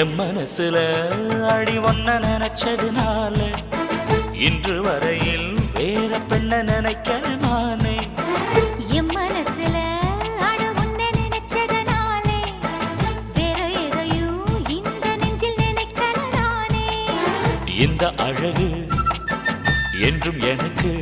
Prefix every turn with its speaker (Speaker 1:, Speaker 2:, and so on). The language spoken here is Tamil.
Speaker 1: என் மனசுல அடி ஒன்ன நினைச்சதுனால இன்று வரையில் வேற பெண்ண நினைக்கிற நானே.
Speaker 2: என் மனசுல அட உன்னை நினைச்சதனாலே வேற எதையும் இந்த நெஞ்சில் நினைக்கல நானே.
Speaker 1: இந்த அழகு என்றும் எனக்கு